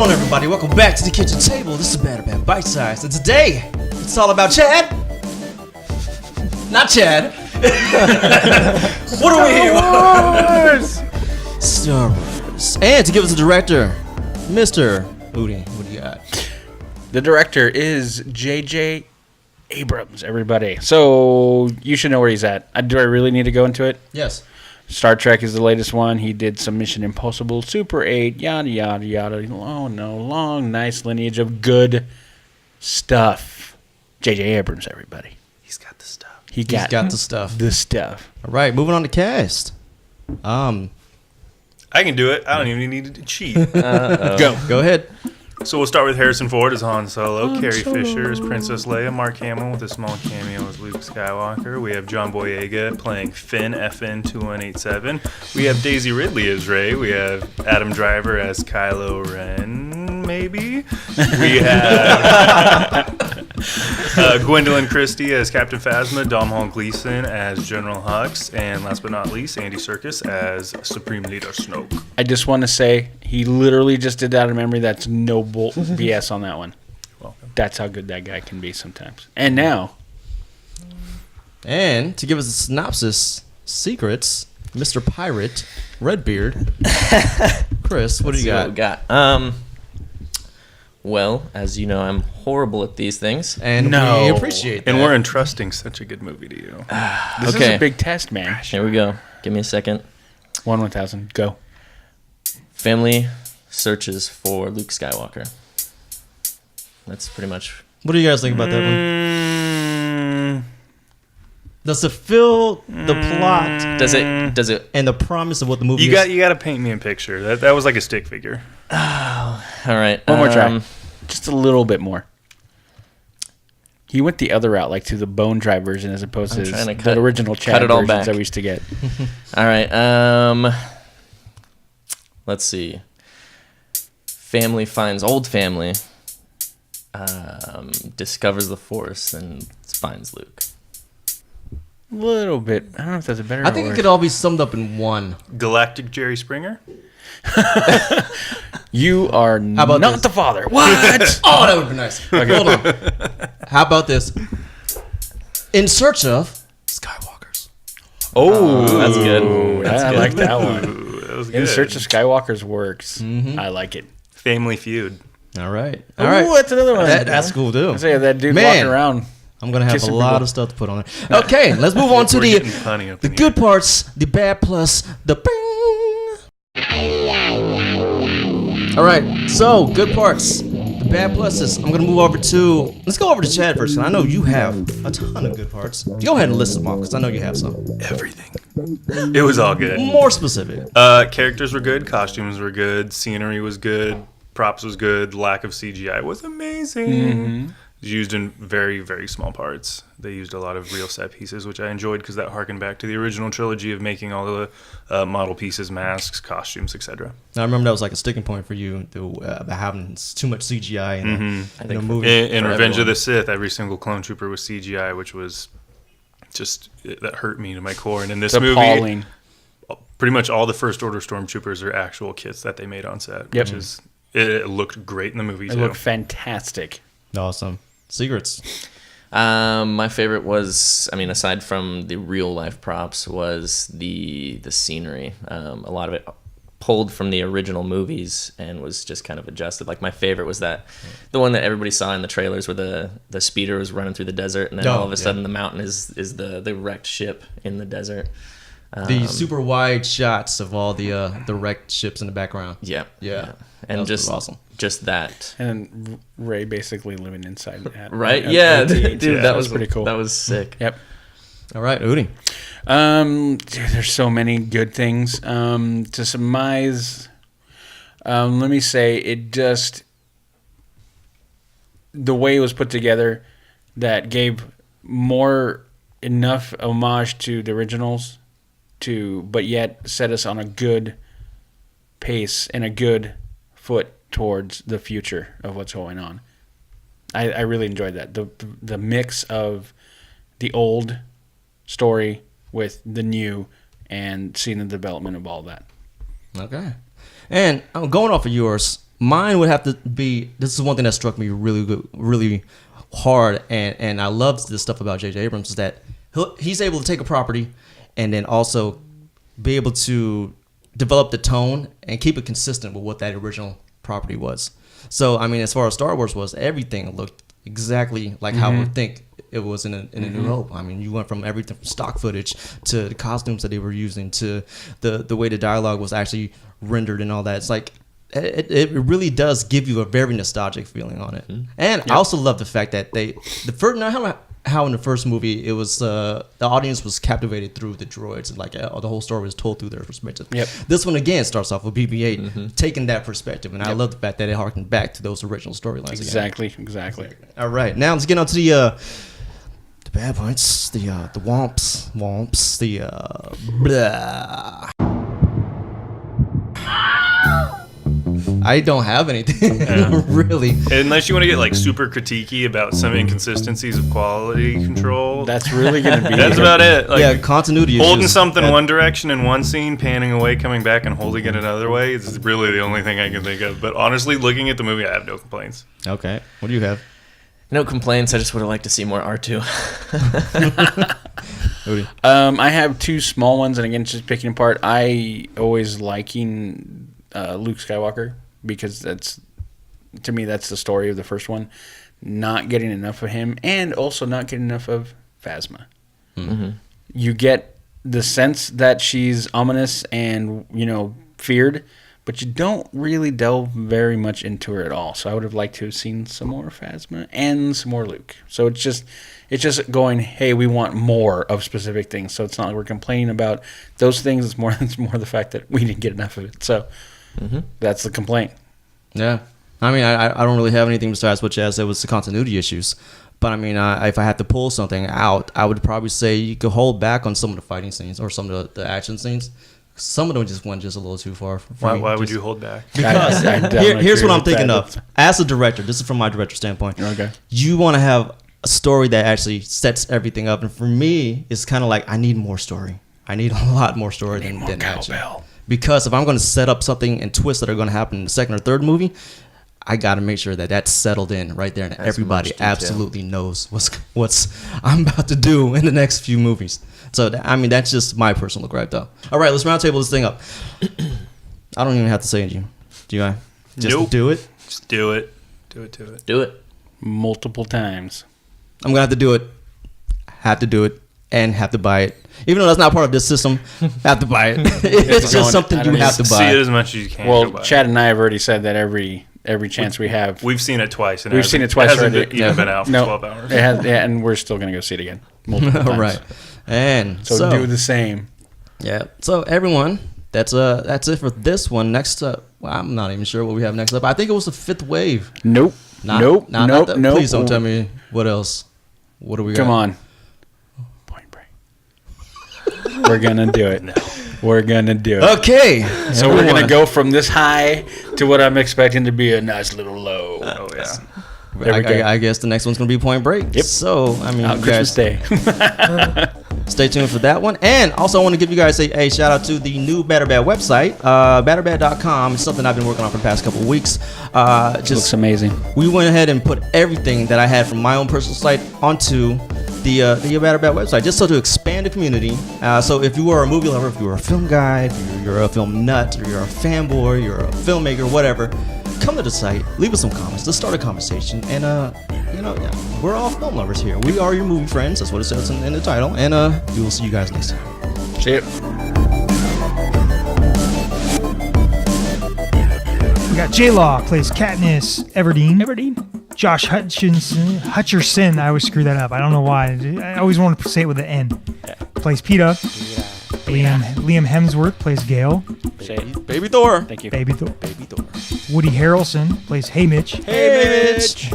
on, everybody? Welcome back to the kitchen table. This is Bad Bite Size, and today it's all about Chad. Not Chad. What are we here? Star Wars. And to give us a director, Mr. Udi. What do you got? The director is JJ Abrams. Everybody, so you should know where he's at. Do I really need to go into it? Yes. Star Trek is the latest one. He did some Mission Impossible, Super 8, yada, yada, yada. Oh, no. Long, nice lineage of good stuff. JJ Abrams, everybody. He's got the stuff. He's got the stuff. The stuff. All right, moving on to cast. I can do it. I don't even need to cheat. Go ahead. So we'll start with Harrison Ford as Han Solo, Carrie Fisher as Princess Leia, Mark Hamill with a small cameo as Luke Skywalker. We have John Boyega playing Finn, FN 2187. We have Daisy Ridley as Rey. We have Adam Driver as Kylo Ren, maybe. We have Gwendolyn Christie as Captain Phasma, Domhnall Gleeson as General Hux, and last but not least, Andy Serkis as Supreme Leader Snoke. I just want to say he literally just did that out of memory. That's no BS on that one. Welcome. That's how good that guy can be sometimes. And now, And to give us a synopsis, secrets, Mr. Pirate, Redbeard. Chris, what do you got? What we got? Well, as you know, I'm horrible at these things. And No. we appreciate that. And we're entrusting such a good movie to you. this is Okay. a big test, man. Here we go. Give me a second. 1,000. Go. Family searches for Luke Skywalker. That's pretty much. What do you guys think about that one? Does it fill the plot Does it? and the promise of what the movie You is? got to paint me a picture. That was like a stick figure. All right. One more try. Just a little bit more. He went the other route, like to the bone dry version, as opposed to trying to the original Chad cut it all versions back. that we used to get. All right. Let's see. Family finds old family. Discovers the Force and finds Luke. A little bit. I don't know if that's a better I think it word. could all be summed up in one. Galactic Jerry Springer? You are about not this? the father. What? Oh, that would be nice. Okay, hold on. How about this? In search of Skywalkers. Oh, that's good. I like that one. Ooh, that was good. In Search of Skywalker's works. I like it. Family Feud. All right. All right. That's another one. That's cool, too. I say that dude Man. walking around. I'm going to have Kissing a lot people. of stuff to put on it. Okay, let's move on to We're the getting punny up in good here. parts, the bad plus, the bing. All right, so good parts, the bad pluses. I'm going to move over to, let's go over to Chad first, 'cause I know you have a ton of good parts. Go ahead and list them off, because I know you have some. Everything. It was all good. More specific. Characters were good. Costumes were good. Scenery was good. Props was good. Lack of CGI was amazing. It was used in very, very small parts. They used a lot of real set pieces, which I enjoyed because that harkened back to the original trilogy of making all the model pieces, masks, costumes, etc. I remember that was like a sticking point for you, about having too much CGI in the movie. In for Revenge of everyone. the Sith, every single clone trooper was CGI, which was just, that hurt me to my core. And in this It's movie, appalling. pretty much all the First Order stormtroopers are actual kits that they made on set, Yep. which is, it looked great in the movie It too. looked fantastic. Awesome. Secrets. My favorite was, I mean, aside from the real life props, was the scenery. A lot of it pulled from the original movies and was just kind of adjusted. Like my favorite was the one that everybody saw in the trailers where the speeder was running through the desert and then all of a sudden the mountain is the wrecked ship in the desert. The super wide shots of all the wrecked ships in the background. Yeah. That And was just awesome. just that. And Ray basically living inside that. Right? at Yeah, OT. dude, that was pretty cool. That was sick. Yep. All right, Udi. Dude, there's so many good things. To surmise, let me say it just the way it was put together that gave enough homage to the originals but yet set us on a good pace and a good foot towards the future of what's going on. I really enjoyed that. The mix of the old story with the new and seeing the development of all that. Okay. And I'm going off of yours. mine would have to be. This is one thing that struck me really good, really hard, and I love this stuff about JJ Abrams is that he's able to take a property and then also be able to develop the tone and keep it consistent with what that original property was. So I mean, as far as Star Wars was, everything looked exactly like how we think it was in a New Hope. I mean, you went from everything from stock footage to the costumes that they were using to the way the dialogue was actually rendered and all that. It's like it really does give you a very nostalgic feeling on it. And I also love the fact that how in the first movie it was the audience was captivated through the droids and like the whole story was told through their perspective. This one again starts off with BB-8 taking that perspective, and I love the fact that it harkened back to those original storylines. Exactly. All right, now let's get on to the bad points, the womps, the blah. I don't have anything really. Unless you want to get like super critiquey about some inconsistencies of quality control. That's really going to be. That's about it. Like, continuity holding issues. something one direction in one scene, panning away, coming back, and holding it another way is really the only thing I can think of. But honestly, looking at the movie, I have no complaints. Okay, what do you have? No complaints. I just would have liked to see more R2. I have two small ones, and again, just picking apart. I always liking Luke Skywalker because that's the story of the first one. Not getting enough of him, and also not getting enough of Phasma. You get the sense that she's ominous and feared, but you don't really delve very much into her at all. So I would have liked to have seen some more Phasma and some more Luke. So it's just going, hey, we want more of specific things. So it's not like we're complaining about those things. It's more the fact that we didn't get enough of it. So that's the complaint. Yeah, I mean, I don't really have anything besides what Chaz said was the continuity issues. But I mean, if I had to pull something out, I would probably say you could hold back on some of the fighting scenes or some of the action scenes. Some of them just went just a little too far. Why would you hold back? Because here's what I'm thinking of. As a director, this is from my director standpoint. Okay. You want to have a story that actually sets everything up. And for me, it's kind of like I need more story. I need a lot more story than action. Because if I'm going to set up something and twists that are going to happen in the second or third movie, I got to make sure that that's settled in right there and everybody absolutely knows what's I'm about to do in the next few movies. So, I mean, that's just my personal gripe, though. All right, let's round table this thing up. I don't even have to say anything. Do I? Just do it? Just do it. Do it. Multiple times. I'm going to have to do it. Have to do it. And have to buy it. Even though that's not part of this system, have to buy it. It's just something you have to buy. See it as much as you can. Well, Chad and I have already said that every chance we have. We've seen it twice. We've seen it twice already. It hasn't already. been out for 12 hours. It has, and we're still going to go see it again. Multiple times. Right. And so do the same. Yeah. So everyone, that's it for this one. Next up, well, I'm not even sure what we have next up. I think it was the Fifth Wave. Nope. Nope. Please don't tell me what else. What do we got? Come on. Point Break. We're gonna do it. We're gonna do it. Okay. So we're gonna go from this high to what I'm expecting to be a nice little low. Oh yeah. I guess the next one's going to be Point Break. Yep. So, I mean, you Christmas Day. Stay tuned for that one. And also, I want to give you guys a shout out to the new BatterBad website, batterbad.com. It's something I've been working on for the past couple of weeks. Looks amazing. We went ahead and put everything that I had from my own personal site onto the BatterBad website, just so to expand the community. So if you are a movie lover, if you're a film guy, if you're a film nut, or you're a fanboy, you're a filmmaker, whatever, come to the site, leave us some comments, let's start a conversation, and we're all film lovers here. We are your movie friends, that's what it says in the title, and we will see you guys next time. See ya. We got J-Law plays Katniss Everdeen. Josh Hutcherson, I always screw that up. I don't know why. I always want to say it with an N. Plays Peeta. Liam Hemsworth plays Gale. Baby Thor. Thank you. Baby Thor. Woody Harrelson plays Hey Mitch. Hey Mitch.